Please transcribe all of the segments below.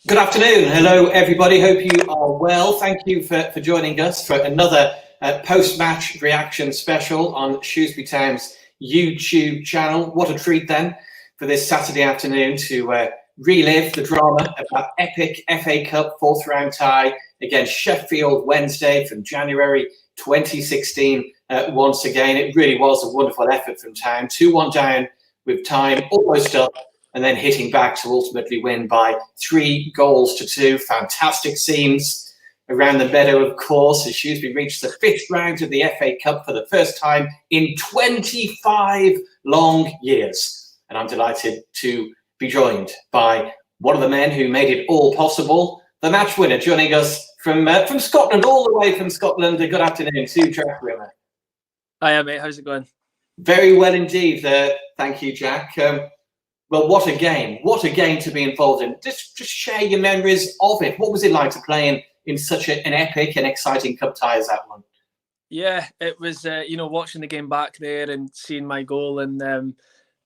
Good afternoon. Hello, everybody. Hope you are well. Thank you for joining us for another post-match reaction special on Shrewsbury Town's YouTube channel. What a treat then for this Saturday afternoon to relive the drama of that epic FA Cup fourth round tie against Sheffield Wednesday from January 2016. Once again, it really was a wonderful effort from Town. 2-1 down with time almost up, and then hitting back to ultimately win by 3-2. Fantastic scenes around the meadow, of course, as Shrewsbury reached the fifth round of the FA Cup for the first time in 25 long years. And I'm delighted to be joined by one of the men who made it all possible, the match winner, joining us from Scotland, all the way from Scotland. Good afternoon to Jack Rimmer. Hiya, mate. How's it going? Very well indeed. Thank you, Jack. Well, what a game. What a game to be involved in. Just share your memories of it. What was it like to play in such an epic and exciting cup tie as that one? Yeah, it was, watching the game back there and seeing my goal. And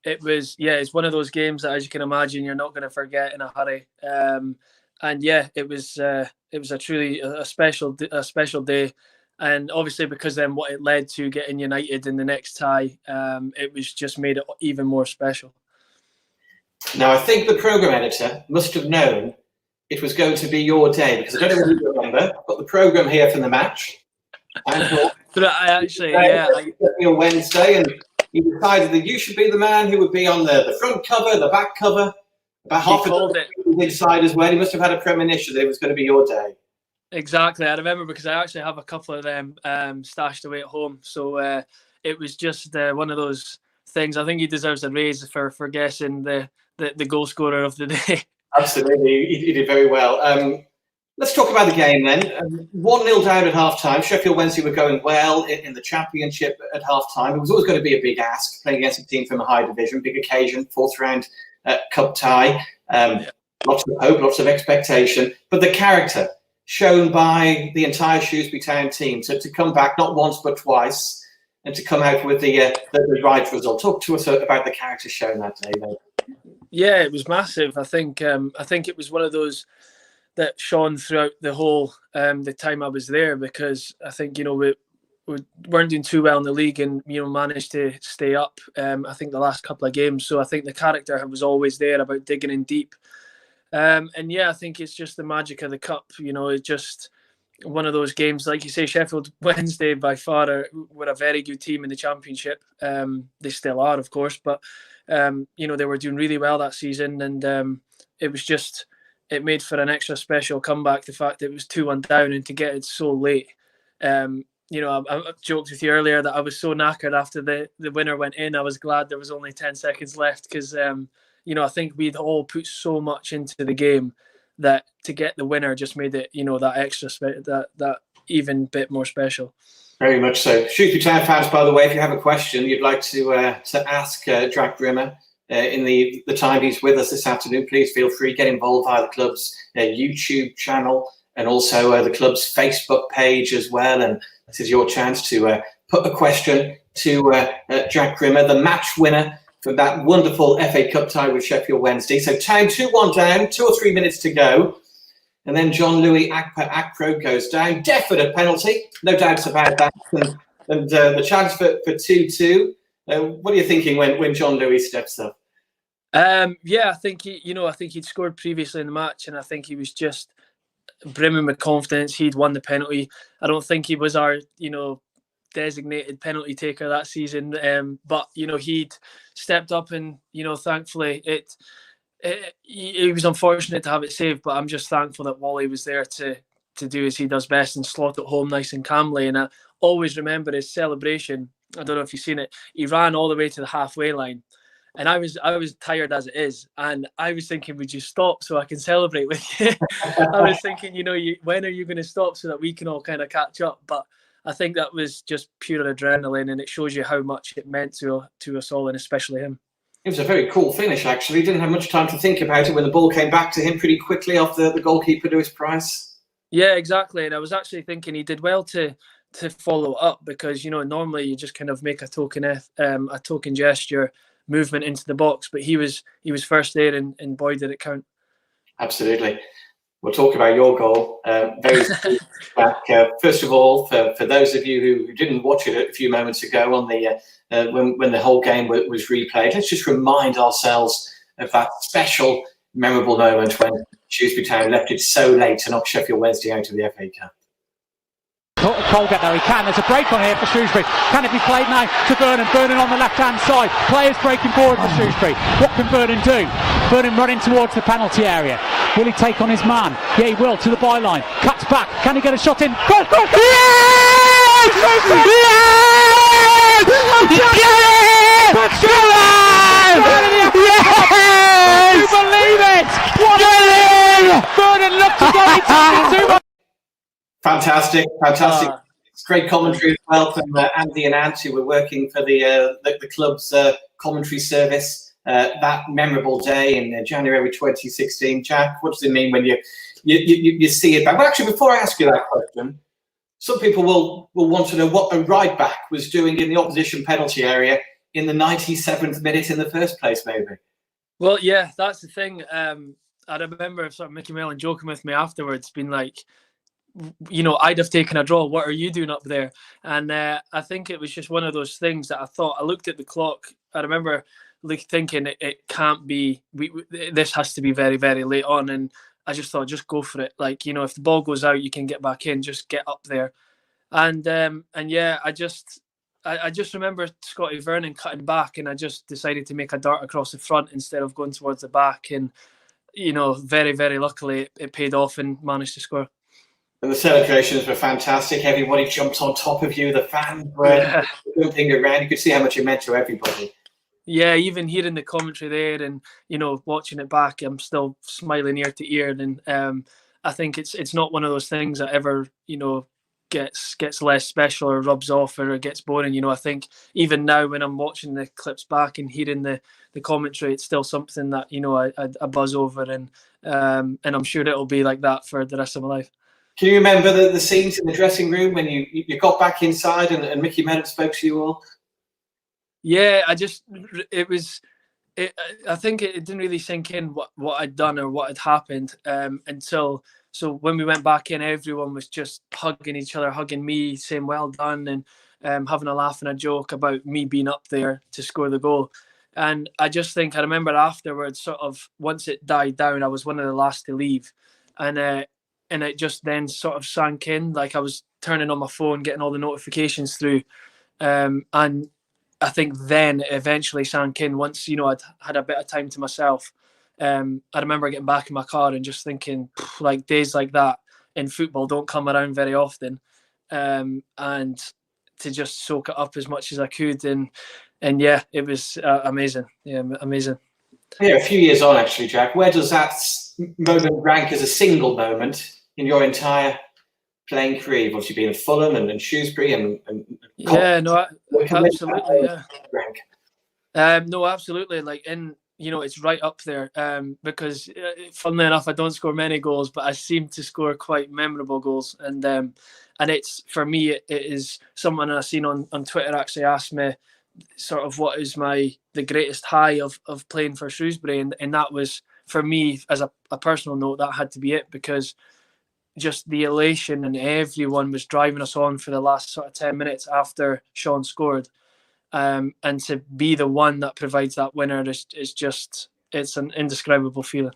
it's one of those games that, as you can imagine, you're not going to forget in a hurry. It was a truly a special day. And obviously, because then what it led to getting United in the next tie, it was just made it even more special. Now, I think the programme editor must have known it was going to be your day, because I don't know whether you remember, I've got the programme here from the match. Sheffield Wednesday, and he decided that you should be the man who would be on the front cover, the back cover, about half a dozen inside as well. He must have had a premonition that it was going to be your day. Exactly, I remember, because I actually have a couple of them stashed away at home. So it was just one of those things. I think he deserves a raise for guessing the goal scorer of the day. Absolutely, he did very well. Let's talk about the game then. 1-0 down at half-time. Sheffield Wednesday were going well in the Championship at half-time. It was always going to be a big ask, playing against a team from a high division, big occasion, fourth round cup tie. Lots of hope, lots of expectation. But the character shown by the entire Shrewsbury Town team to come back not once but twice, and to come out with the right result. Talk to us about the character shown that day, though. Yeah, it was massive. I think it was one of those that shone throughout the whole the time I was there, because I think we weren't doing too well in the league, and managed to stay up. I think the last couple of games. So I think the character was always there about digging in deep. I think it's just the magic of the cup. It's just one of those games, like you say. Sheffield Wednesday by far were a very good team in the Championship. They still are, of course, but they were doing really well that season, and it made for an extra special comeback. The fact that it was 2-1 down, and to get it so late. I joked with you earlier that I was so knackered after the winner went in. I was glad there was only 10 seconds left, because I think we'd all put so much into the game that to get the winner just made it, that extra that even bit more special. Very much so. Shrewsbury Town fans, by the way, if you have a question you'd like to ask Jack Rimmer in the time he's with us this afternoon, please feel free. Get involved via the club's YouTube channel, and also the club's Facebook page as well. And this is your chance to put a question to Jack Rimmer, the match winner for that wonderful FA Cup tie with Sheffield Wednesday. So Town 2-1 down, 2 or 3 minutes to go. And then John Louis Akpro goes down. Definite penalty, no doubts about that. And the chance for 2-2. What are you thinking when John Louis steps up? I think I think he'd scored previously in the match, and I think he was just brimming with confidence. He'd won the penalty. I don't think he was our designated penalty taker that season, but he'd stepped up, and thankfully it was unfortunate to have it saved, but I'm just thankful that Wally was there to do as he does best and slot it home nice and calmly. And I always remember his celebration. I don't know if you've seen it. He ran all the way to the halfway line, And I was tired as it is, and I was thinking, would you stop so I can celebrate with you? I was thinking, when are you going to stop so that we can all kind of catch up? But I think that was just pure adrenaline, and it shows you how much it meant to us all, and especially him. It was a very cool finish, actually. He didn't have much time to think about it when the ball came back to him pretty quickly off the goalkeeper, Lewis Price. Yeah, exactly. And I was actually thinking he did well to follow up, because normally you just kind of make a token gesture movement into the box, but he was first there, and boy did it count. Absolutely. We'll talk about your goal very soon. First of all, for those of you who didn't watch it a few moments ago on the when the whole game was replayed, let's just remind ourselves of that special, memorable moment when Shrewsbury Town left it so late to knock Sheffield Wednesday out of the FA Cup. Colgate though, he can. There's a break on here for Shrewsbury. Can it be played now to Vernon? Vernon on the left-hand side. Players breaking forward for Shrewsbury. What can Vernon do? Vernon running towards the penalty area. Will he take on his man? Yeah, he will, to the byline. Cuts back. Can he get a shot in? Yes! Yes! Yes! You believe it? What a Vernon looked as though he took it too much. Fantastic. It's great commentary as well from Andy and Ant, who were working for the club's commentary service that memorable day in January 2016. Jack, what does it mean when you see it back? Well, actually, before I ask you that question, some people will want to know what a right back was doing in the opposition penalty area in the 97th minute in the first place, maybe. Well, yeah, that's the thing. I remember sort of Mickey Mellon joking with me afterwards, being like, I'd have taken a draw. What are you doing up there? And I think it was just one of those things that I looked at the clock. I remember thinking it can't be, this has to be very, very late on. And I just thought, just go for it. Like, if the ball goes out, you can get back in, just get up there. And yeah, I just remember Scotty Vernon cutting back, and I just decided to make a dart across the front instead of going towards the back. And, very, very luckily it paid off and managed to score. And the celebrations were fantastic. Everybody jumped on top of you. The fans were jumping around. You could see how much it meant to everybody. Yeah, even hearing the commentary there and, watching it back, I'm still smiling ear to ear. And I think it's not one of those things that ever, gets less special or rubs off or gets boring. I think even now when I'm watching the clips back and hearing the commentary, it's still something that, I buzz over. And I'm sure it'll be like that for the rest of my life. Can you remember the scenes in the dressing room when you got back inside and Mickey Mellon spoke to you all? Yeah, I think it didn't really sink in what I'd done or what had happened until, so when we went back in, everyone was just hugging each other, hugging me, saying well done, and having a laugh and a joke about me being up there to score the goal. And I just think, I remember afterwards, sort of once it died down, I was one of the last to leave. And it just then sort of sank in. Like I was turning on my phone, getting all the notifications through. And I think then it eventually sank in once, I'd had a bit of time to myself. I remember getting back in my car and just thinking, like, days like that in football don't come around very often. And to just soak it up as much as I could. And yeah, it was amazing. Yeah, amazing. Yeah, a few years on, actually, Jack, where does that moment rank as a single moment in your entire playing career? You've obviously been at Fulham and Shrewsbury and yeah, no, absolutely, yeah. Rank? No, absolutely. Like, it's right up there because, funnily enough, I don't score many goals, but I seem to score quite memorable goals. And it's, for me, it is someone I've seen on Twitter actually asked me sort of what is the greatest high of playing for Shrewsbury, and that was, for me, as a personal note, that had to be it, because just the elation and everyone was driving us on for the last sort of 10 minutes after Sean scored, and to be the one that provides that winner is just, it's an indescribable feeling.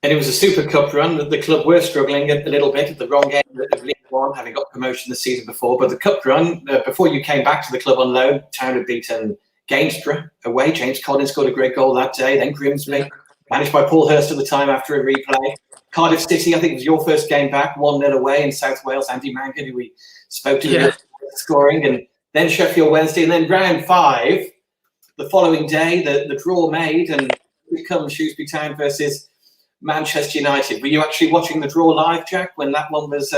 And it was a Super Cup run that the club were struggling a little bit at the wrong end of League One, having got promotion the season before. But the Cup run, before you came back to the club on loan, Town had beaten Gainsborough away. James Collins scored a great goal that day. Then Grimsby, managed by Paul Hurst at the time after a replay. Cardiff City, I think it was your first game back, 1-0 away in South Wales. Andy Mangan, who we spoke to, scoring. And then Sheffield Wednesday. And then round 5, the following day, the draw made, and it comes Shrewsbury Town versus Manchester United. Were you actually watching the draw live, Jack, when that one was?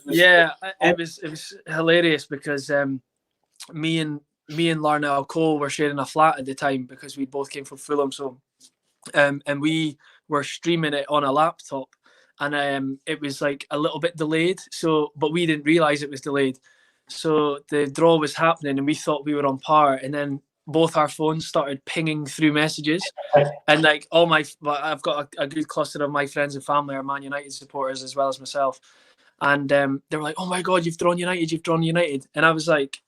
Yeah, it was hilarious because me and Larnell Cole were sharing a flat at the time because we both came from Fulham. So, and we were streaming it on a laptop, and it was like a little bit delayed. So, but we didn't realise it was delayed. So the draw was happening, and we thought we were on par, and then both our phones started pinging through messages, and like I've got a good cluster of my friends and family are Man United supporters as well as myself, and they were like, "Oh my God, you've drawn United," and I was like,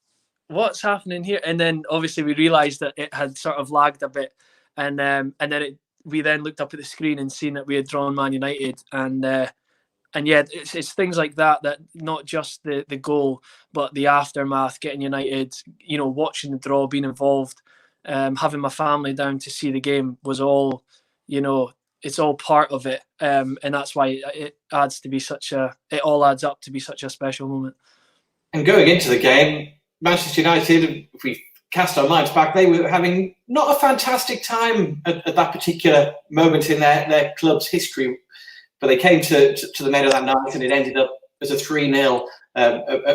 "What's happening here?" And then obviously we realised that it had sort of lagged a bit, and then we then looked up at the screen and seen that we had drawn Man United, and yeah, it's things like that not just the goal, but the aftermath, getting United, watching the draw, being involved, having my family down to see the game was all, it's all part of it. And that's why it all adds up to be such a special moment. And going into the game, Manchester United, if we cast our minds back, they were having not a fantastic time at that particular moment in their club's history. But they came to the Meadow that night, and it ended up as a 3-0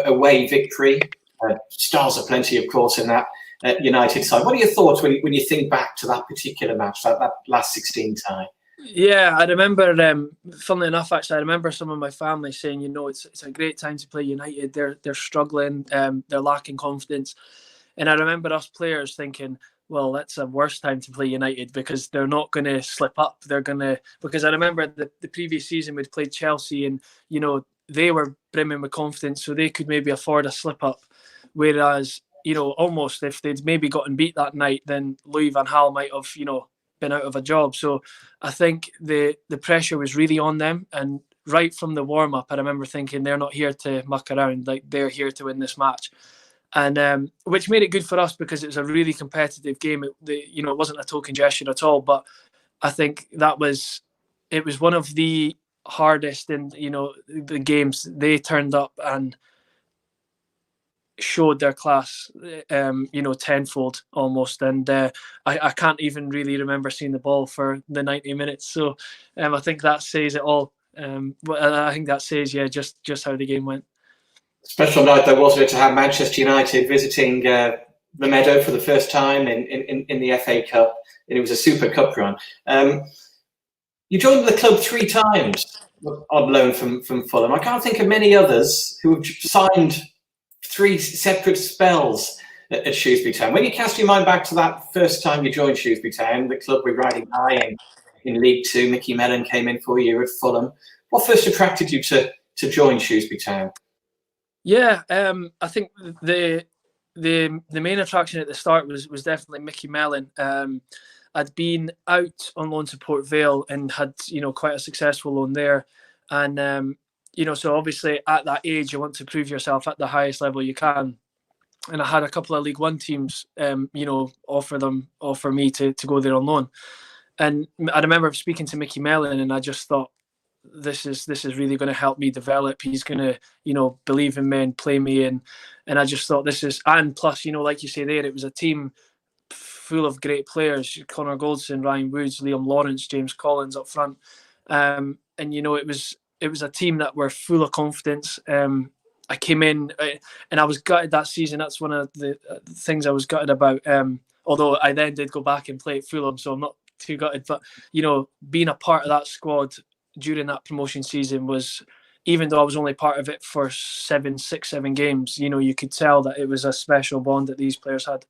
away victory. Stars are plenty, of course, in that United side. What are your thoughts when you think back to that particular match, that last 16 tie? Yeah, I remember, funnily enough, actually, I remember some of my family saying, it's a great time to play United. They're struggling, they're lacking confidence. And I remember us players thinking, well, that's a worse time to play United because they're not going to slip up. Because I remember the previous season we'd played Chelsea, and they were brimming with confidence, so they could maybe afford a slip up. Whereas almost if they'd maybe gotten beat that night, then Louis van Gaal might have been out of a job. So I think the pressure was really on them, and right from the warm up, I remember thinking they're not here to muck around, like they're here to win this match. And which made it good for us because it was a really competitive game. It wasn't a token gesture at all, but I think it was one of the hardest in the games. They turned up and showed their class, tenfold almost. And I can't even really remember seeing the ball for the 90 minutes. So I think that says it all. I think that says just how the game went. Special night though, wasn't it, to have Manchester United visiting the Meadow for the first time in the FA Cup, and it was a Super Cup run. You joined the club 3 times on loan from Fulham. I can't think of many others who have signed 3 separate spells at Shrewsbury Town. When you cast your mind back to that first time you joined Shrewsbury Town, the club were riding high in League 2. Mickey Mellon came in for a year at Fulham. What first attracted you to join Shrewsbury Town? Yeah, I think the main attraction at the start was definitely Mickey Mellon. I'd been out on loan to Port Vale and had quite a successful loan there, and so obviously at that age you want to prove yourself at the highest level you can. And I had a couple of League One teams, offer me to go there on loan, and I remember speaking to Mickey Mellon, and I just thought, this is really going to help me develop. He's going to, believe in me and play me in. And I just thought and plus, like you say there, it was a team full of great players, Connor Goldson, Ryan Woods, Liam Lawrence, James Collins up front. And, it was a team that were full of confidence. I came in and I was gutted that season. That's one of the things I was gutted about. Although I then did go back and play at Fulham, so I'm not too gutted. But, being a part of that squad during that promotion season was, even though I was only part of it for 7 games, you could tell that it was a special bond that these players had.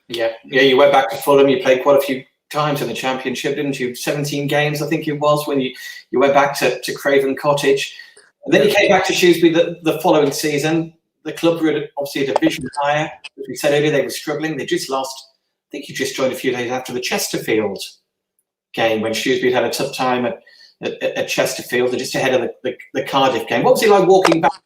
Yeah, you went back to Fulham. You played quite a few times in the Championship, didn't you? 17 games, I think it was, when you went back to Craven Cottage. And then you came back to Shrewsbury the following season. The club were obviously a division higher. As we said earlier, they were struggling. They just lost, I think you just joined a few days after the Chesterfield game, when Shrewsbury had a tough time at Chesterfield, just ahead of the Cardiff game. What was it like walking back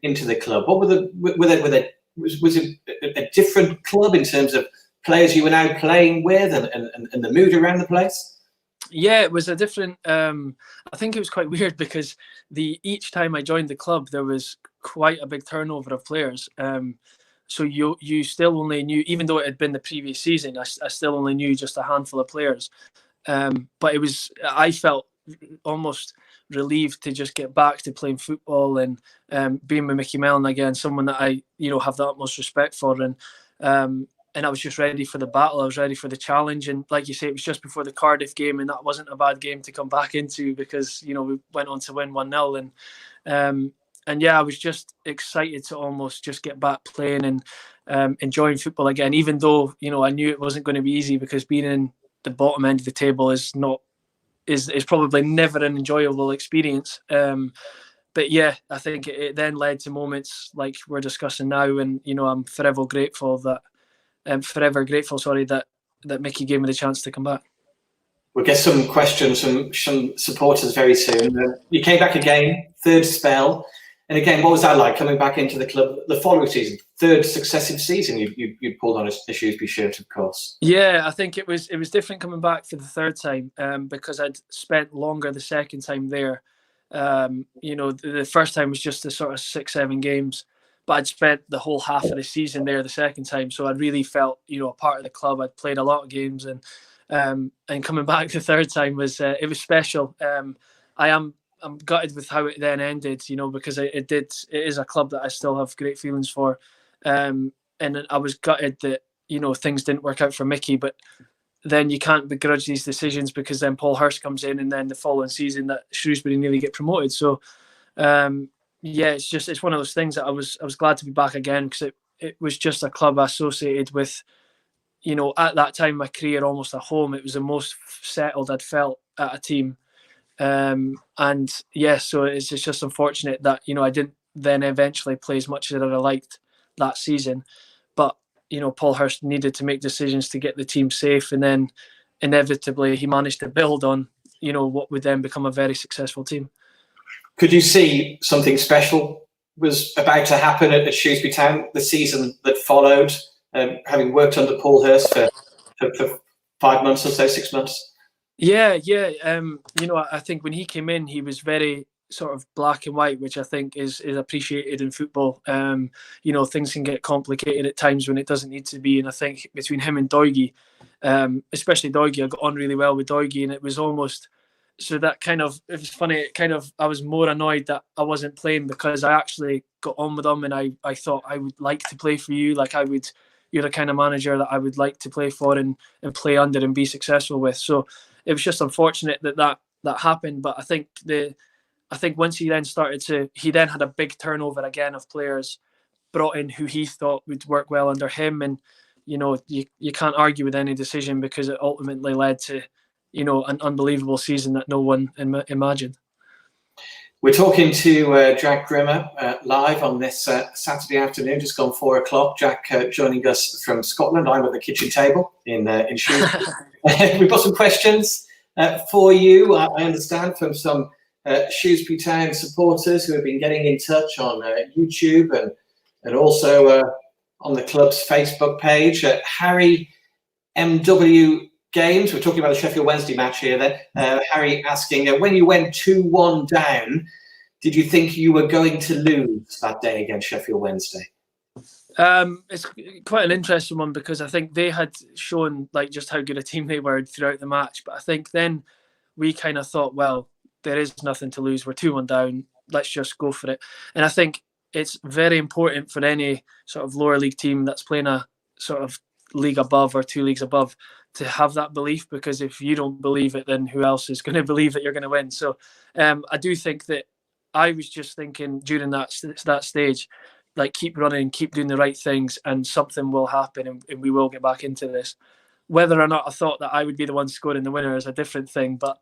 into the club? What was it a different club in terms of players you were now playing with and the mood around the place? Yeah, it was a different. I think it was quite weird because each time I joined the club, there was quite a big turnover of players. So you still only knew, even though it had been the previous season, I still only knew just a handful of players. But I felt almost relieved to just get back to playing football and being with Mickey Mellon again, someone that I have the utmost respect for, and I was just ready for the battle. I was ready for the challenge, and like you say, it was just before the Cardiff game, and that wasn't a bad game to come back into because we went on to win 1-0, and yeah, I was just excited to almost just get back playing and enjoying football again, even though I knew it wasn't going to be easy because being in the bottom end of the table is probably never an enjoyable experience. But yeah, I think it then led to moments like we're discussing now, and I'm forever grateful that Mickey gave me the chance to come back. We'll get some questions from some supporters very soon. You came back again, third spell. And again, what was that like coming back into the club the following season? Third successive season you pulled on a Shrewsbury shirt, of course. Yeah, I think it was different coming back for the third time because I'd spent longer the second time there. The first time was just the sort of 6-7 games, but I'd spent the whole half of the season there the second time, so I really felt a part of the club. I'd played a lot of games, and coming back the third time was special. I'm gutted with how it then ended, because it is a club that I still have great feelings for, and I was gutted that things didn't work out for Mickey, but then you can't begrudge these decisions because then Paul Hurst comes in, and then the following season that Shrewsbury nearly get promoted. So it's one of those things that I was glad to be back again, because it was just a club associated with, at that time in my career, almost a home. It was the most settled I'd felt at a team. So it's just unfortunate that I didn't then eventually play as much as I liked that season, but Paul Hurst needed to make decisions to get the team safe, and then inevitably he managed to build on what would then become a very successful team. Could you see something special was about to happen at Shrewsbury Town the season that followed, having worked under Paul Hurst for 5 months or so, 6 months? Yeah. I think when he came in, he was very sort of black and white, which I think is appreciated in football. Things can get complicated at times when it doesn't need to be. And I think between him and Doigie, especially Doigie, I got on really well with Doigie, and it was almost so that it was funny. I was more annoyed that I wasn't playing because I actually got on with him, and I thought I would like to play for you. Like you're the kind of manager that I would like to play for and play under and be successful with. So it was just unfortunate that happened. But I think once he then had a big turnover again of players brought in who he thought would work well under him. And, you can't argue with any decision because it ultimately led to, an unbelievable season that no one imagined. We're talking to Jack Grimmer live on this Saturday afternoon, just gone 4 o'clock. Jack joining us from Scotland. I'm at the kitchen table in Shrewsbury. We've got some questions for you, I understand, from some Shrewsbury Town supporters who have been getting in touch on YouTube and also on the club's Facebook page. Harry MW Games, we're talking about the Sheffield Wednesday match here then. Harry asking, when you went 2-1 down, did you think you were going to lose that day against Sheffield Wednesday? It's quite an interesting one because I think they had shown just how good a team they were throughout the match. But I think then we kind of thought, well, there is nothing to lose. We're 2-1 down. Let's just go for it. And I think it's very important for any sort of lower league team that's playing a sort of league above or 2 leagues above to have that belief, because if you don't believe it, then who else is going to believe that you're going to win? So I do think that I was just thinking during that stage, keep running, keep doing the right things, and something will happen, and we will get back into this. Whether or not I thought that I would be the one scoring the winner is a different thing, but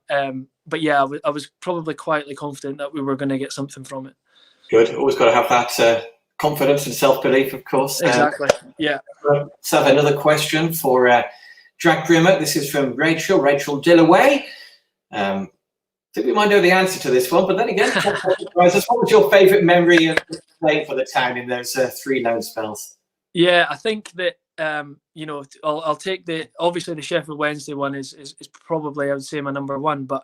yeah, I was probably quietly confident that we were going to get something from it. Good. Always got to have that confidence and self-belief, of course. Exactly. Yeah. Let's have another question for Jack Grimmer. This is from Rachel Dillaway. I think we might know the answer to this one, but then again, what was your favourite memory of playing for the Town in those 3 loan spells? Yeah, I think that I'll take obviously the Sheffield Wednesday one is probably, I would say, my number one. But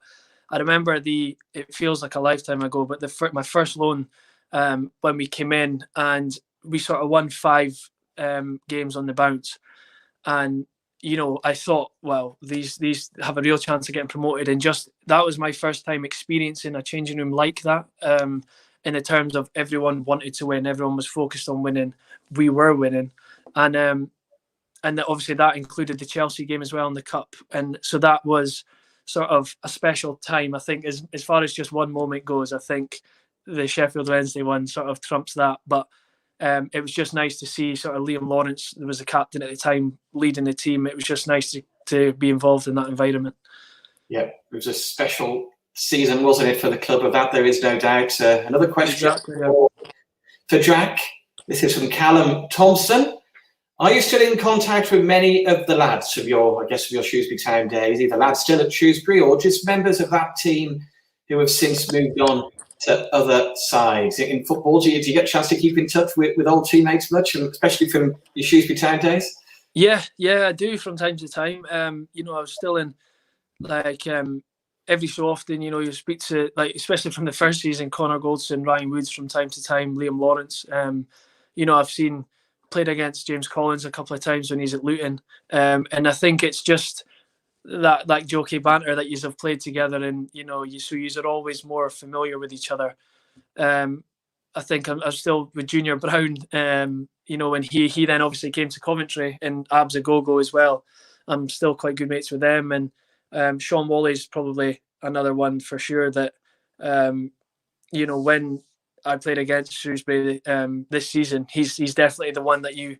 I remember it feels like a lifetime ago, but my first loan when we came in and we sort of won 5 games on the bounce, and I thought, well, these have a real chance of getting promoted, and just that was my first time experiencing a changing room like that. In the terms of everyone wanted to win, everyone was focused on winning. We were winning, and obviously that included the Chelsea game as well in the cup, and so that was sort of a special time. I think as far as just one moment goes, I think the Sheffield Wednesday one sort of trumps that, but. It was just nice to see sort of Liam Lawrence, who was the captain at the time, leading the team. It was just nice to be involved in that environment. Yeah, it was a special season, wasn't it, for the club? Of that, there is no doubt. Another question for Jack. This is from Callum Thompson. Are you still in contact with many of the lads from your Shrewsbury Town days, either lads still at Shrewsbury or just members of that team who have since moved on to other sides? In football, do you get a chance to keep in touch with old teammates much, and especially from your Shrewsbury Town days? Yeah, I do from time to time. I was still in every so often. You speak to, especially from the first season, Connor Goldson, Ryan Woods from time to time, Liam Lawrence. I've played against James Collins a couple of times when he's at Luton, and I think it's just that jokey banter that you have played together, and you are always more familiar with each other. I think I'm still with Junior Brown. When he then obviously came to Coventry, and Abs Agogo as well. I'm still quite good mates with them, and Sean Wally's probably another one for sure that when I played against Shrewsbury this season, he's definitely the one that you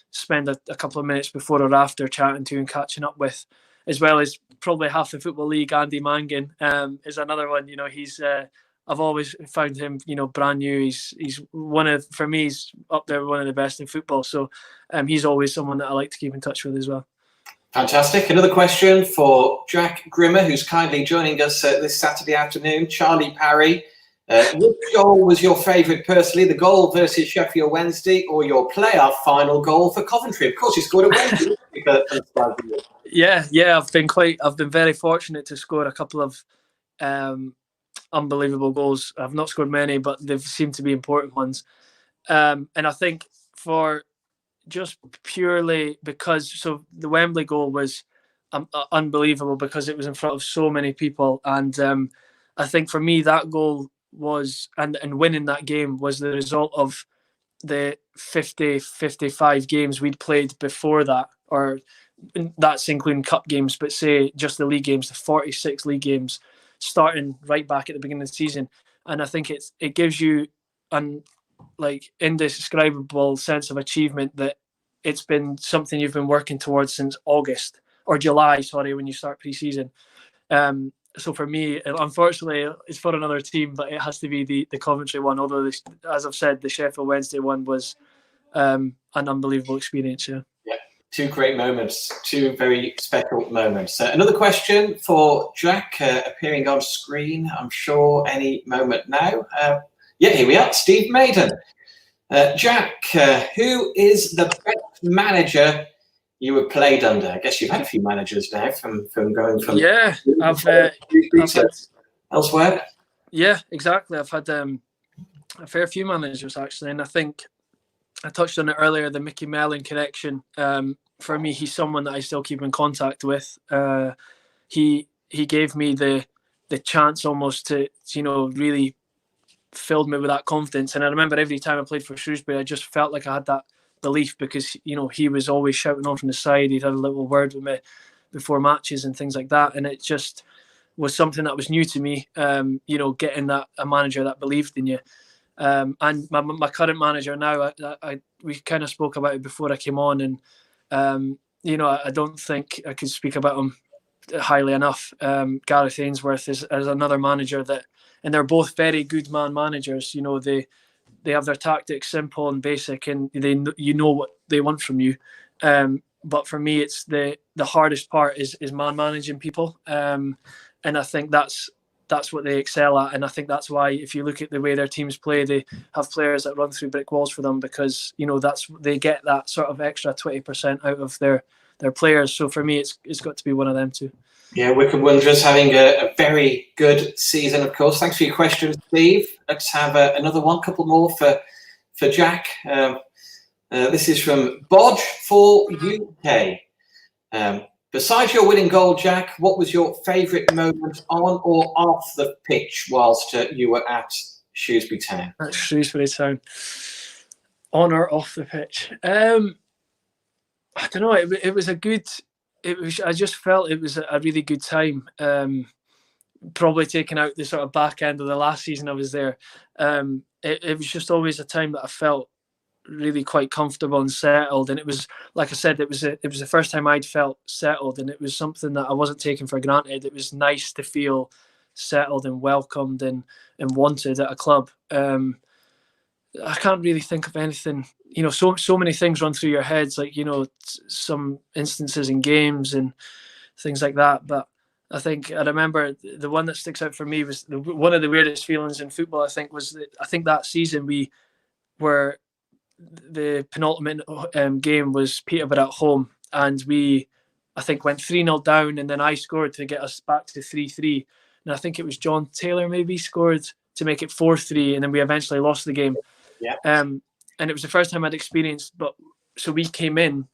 spend a couple of minutes before or after chatting to and catching up with. As well as probably half the Football League, Andy Mangan is another one. He's I've always found him, brand new. He's for me, he's up there, one of the best in football. So he's always someone that I like to keep in touch with as well. Fantastic. Another question for Jack Grimmer, who's kindly joining us this Saturday afternoon. Charlie Parry, which goal was your favourite personally? The goal versus Sheffield Wednesday, or your playoff final goal for Coventry? Of course, you scored a Wednesday. Yeah. I've been very fortunate to score a couple of unbelievable goals. I've not scored many, but they've seemed to be important ones. And I think for just purely because the Wembley goal was unbelievable because it was in front of so many people, and I think for me that goal was and winning that game was the result of the 55 games we'd played before that, or that's including cup games, but say just the league games, the 46 league games starting right back at the beginning of the season. And I think it gives you an indescribable sense of achievement that it's been something you've been working towards since August or July, when you start pre-season. So for me, unfortunately, it's for another team, but it has to be the Coventry one. Although, as I've said, the Sheffield Wednesday one was an unbelievable experience. Yeah. Two great moments, two very special moments. Another question for Jack, appearing on screen, I'm sure, any moment now. Here we are, Steve Maiden. Jack, who is the best manager you have played under? I guess you've had a few managers now from going from... Yeah, I've had elsewhere. Yeah, exactly. I've had a fair few managers, actually, and I think I touched on it earlier, the Mickey Mellon connection. For me, he's someone that I still keep in contact with. He gave me the chance almost to, really filled me with that confidence. And I remember every time I played for Shrewsbury, I just felt like I had that belief because, he was always shouting on from the side. He'd had a little word with me before matches and things like that. And it just was something that was new to me, getting a manager that believed in you. And my current maineger now, we kind of spoke about it before I came on, and I don't think I could speak about him highly enough. Gareth Ainsworth is another manager and they're both very good man managers. They have their tactics simple and basic, and they what they want from you. But for me, it's the hardest part is man managing people, and I think that's what they excel at. And I think that's why, if you look at the way their teams play, they have players that run through brick walls for them because, they get that sort of extra 20% out of their players. So for me, it's got to be one of them too. Yeah, Wycombe Wanderers having a very good season, of course. Thanks for your questions, Steve. Let's have another one, couple more for Jack. This is from Bodge for UK. Besides your winning goal, Jack, what was your favourite moment on or off the pitch whilst you were at Shrewsbury Town? At Shrewsbury Town. On or off the pitch? I don't know. It was a good. It was. I just felt it was a really good time. Probably taking out the sort of back end of the last season I was there. It was just always a time that I felt really quite comfortable and settled. And it was, like I said, it was the first time I'd felt settled, and it was something that I wasn't taking for granted. It was nice to feel settled and welcomed and wanted at a club. I can't really think of anything, so many things run through your heads, like, some instances in games and things like that. But I think I remember the one that sticks out for me was one of the weirdest feelings in football, I think, was that season we were, the penultimate game was Peterborough at home, and we, I think, went 3-0 down, and then I scored to get us back to 3-3. And I think it was John Taylor maybe scored to make it 4-3, and then we eventually lost the game. Yeah. And it was the first time I'd experienced, so we came in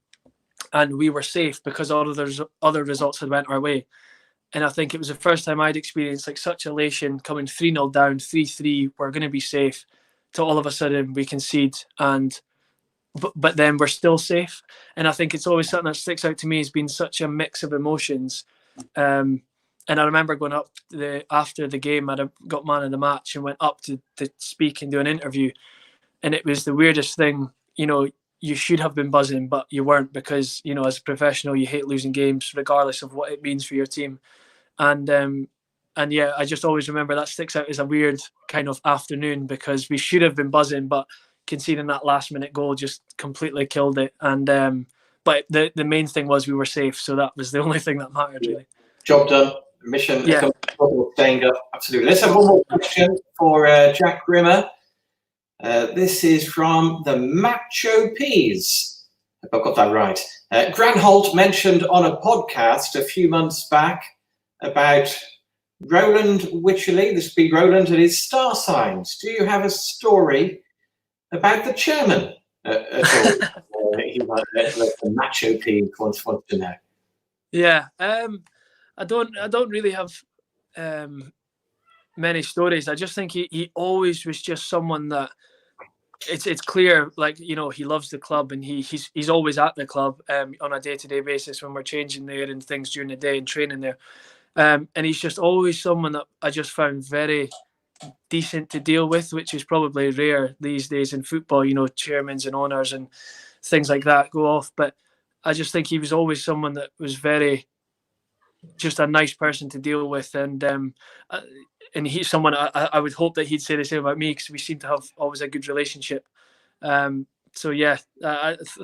and we were safe because all of the other results had went our way. And I think it was the first time I'd experienced like such elation, coming 3-0 down, 3-3, we're going to be safe, to all of a sudden we concede, but then we're still safe. And I think it's always something that sticks out to me as being such a mix of emotions. And I remember going up after the game, I'd got man of the match and went up to speak and do an interview. And it was the weirdest thing. You should have been buzzing, but you weren't, because, as a professional, you hate losing games regardless of what it means for your team. And yeah, I just always remember that sticks out as a weird kind of afternoon, because we should have been buzzing, but conceding that last minute goal just completely killed it. And but the main thing was we were safe, so that was the only thing that mattered, really. Job done. Mission staying up. Absolutely. Let's have one more question for Jack Grimmer. This is from the Macho Peas. If I've got that right. Gran Holt mentioned on a podcast a few months back about Roland Wycherley, the speed Roland, and his star signs. Do you have a story about the chairman at all? The Macho Peas wants to know. Yeah. I don't really have many stories. I just think he always was just someone that it's clear, like, he loves the club, and he's always at the club on a day-to-day basis when we're changing there and things during the day and training there. And he's just always someone that I just found very decent to deal with, which is probably rare these days in football. Chairmans and owners and things like that go off. But I just think he was always someone that was very, just a nice person to deal with, and he's someone I would hope that he'd say the same about me, because we seem to have always a good relationship. So yeah,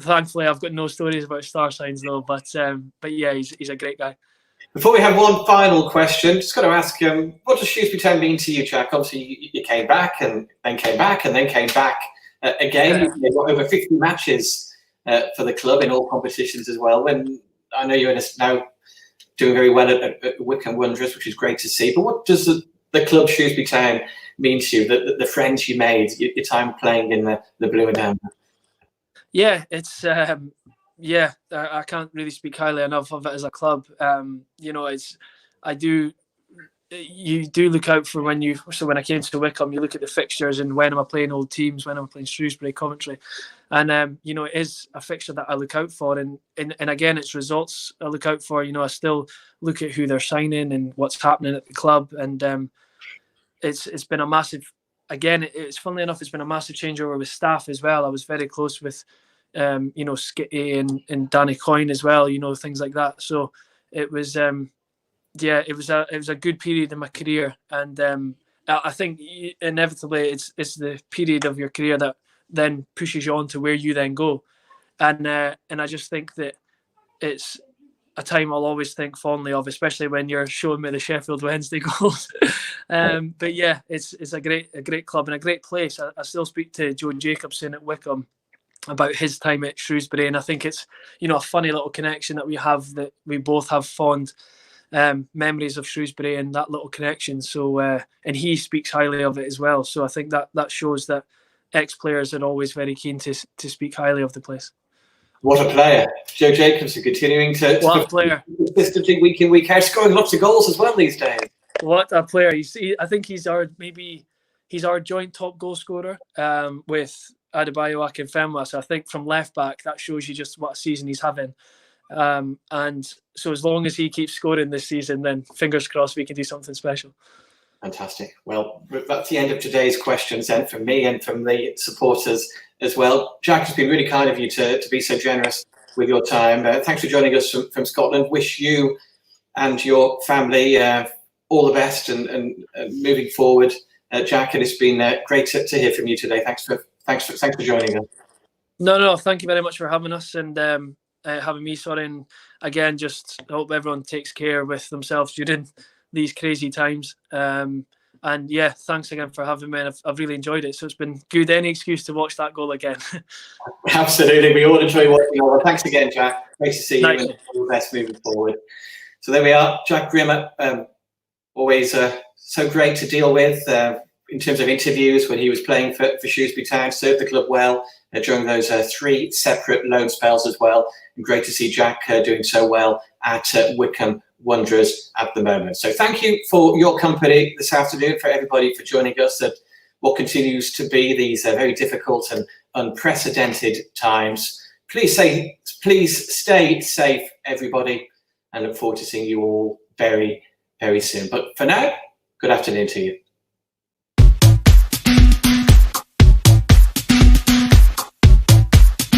thankfully I've got no stories about star signs though, but yeah, he's a great guy. Before we have one final question, just got to ask, what does Shrewsbury Town mean to you, Jack? Obviously you came back and then came back and then came back again. You've got over 50 matches for the club in all competitions as well. When I know you're now doing very well at Wycombe Wanderers, which is great to see. But what does the club Shrewsbury Town mean to you? The friends you made, your time playing in the blue and amber? Yeah, it's I can't really speak highly enough of it as a club. You do look out for when I came to Wycombe, you look at the fixtures and when am I playing old teams, when am I playing Shrewsbury, Coventry, and it is a fixture that I look out for, and again it's results I look out for. I still look at who they're signing and what's happening at the club, and it's been a massive. Again, it's funnily enough, it's been a massive changeover with staff as well. I was very close with Skitty and Danny Coyne as well, things like that. So it was it was a good period in my career, and I think inevitably it's the period of your career that then pushes you on to where you then go, and I just think that it's a time I'll always think fondly of, especially when you're showing me the Sheffield Wednesday goals. But yeah, it's a great club and a great place. I still speak to Joan Jacobson at Wycombe about his time at Shrewsbury, and I think it's a funny little connection that we have, that we both have fond memories of Shrewsbury and that little connection. So and he speaks highly of it as well. So I think that shows that ex-players are always very keen to speak highly of the place. What a player. Joe Jacobson continuing to What a player. Consistently week in, week out, scoring lots of goals as well these days. What a player. I think he's our joint top goal scorer with Adebayo Akinfenwa. So I think from left back, that shows you just what a season he's having. And so as long as he keeps scoring this season, then fingers crossed we can do something special. Fantastic. Well, that's the end of today's questions then from me and from the supporters as well. Jack, it's been really kind of you to be so generous with your time. Thanks for joining us from Scotland. Wish you and your family all the best and moving forward, Jack. And it's been great to hear from you today. Thanks for joining us. No, thank you very much for having us and having me. Sorry, and again, just hope everyone takes care with themselves during these crazy times. And yeah, thanks again for having me. I've really enjoyed it. So it's been good. Any excuse to watch that goal again. Absolutely. We all enjoy watching it. Well, thanks again, Jack. Great to see you and all the best moving forward. So there we are. Jack Grimmer, always so great to deal with in terms of interviews when he was playing for Shrewsbury Town, served the club well during those 3 separate loan spells as well. And great to see Jack doing so well at Wycombe Wanderers at the moment. So thank you for your company this afternoon, for everybody for joining us at what continues to be these very difficult and unprecedented times. Please stay safe, everybody, and look forward to seeing you all very, very soon. But for now, good afternoon to you.